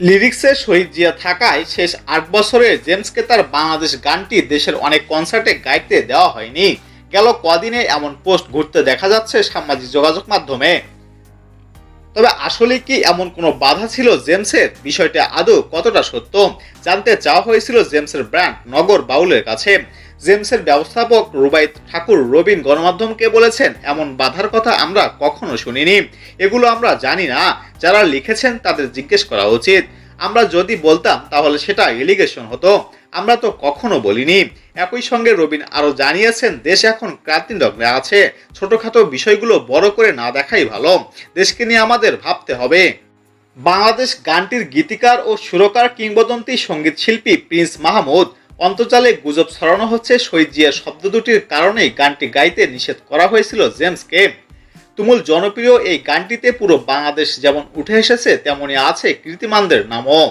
লিরিক্সে শহীদ জিয়া থাকায় শেষ ৮ বছরে জেমসকে তার বাংলাদেশ গানটি দেশের অনেক কনসার্টে গাইতে দেওয়া হয়নি। গেল কদিনে এমন পোস্ট ঘুরতে দেখা যাচ্ছে সামাজিক যোগাযোগ মাধ্যমে। তবে আসলে কি এমন কোনো বাধা ছিল জেমসের? বিষয়টা আদৌ কতটা সত্য জানতে চাওয়া হয়েছিল জেমসের ব্র্যান্ড নগর বাউলের কাছে। জেমসের ব্যবস্থাপক রুবাইত ঠাকুর রবিন গণমাধ্যমকে বলেছেন, এমন বাধার কথা আমরা কখনো শুনিনি, এগুলো আমরা জানি না, যারা লিখেছেন তাদের জিজ্ঞেস করা উচিত। আমরা যদি বলতাম তাহলে সেটা এলিগেশন হতো, আমরা তো কখনো বলিনি। একই সঙ্গে রবিন আরো জানিয়েছেন, দেশ এখন ক্রান্তিলগ্নে আছে, ছোটখাটো বিষয়গুলো বড় করে না দেখাই ভালো, দেশকে নিয়ে আমাদের ভাবতে হবে। বাংলাদেশ গানটির গীতিকার ও সুরকার কিংবদন্তি সঙ্গীত শিল্পী প্রিন্স মাহমুদ। অন্তর্জালে গুজব ছড়ানো হচ্ছে শহীদ জিয়ার শব্দ দুটির কারণেই গানটি গাইতে নিষেধ করা হয়েছিল জেমসকে। তুমুল জনপ্রিয় এই গানটিতে পুরো বাংলাদেশ যেমন উঠে এসেছে, তেমনি আছে কীর্তিমানদের নামও।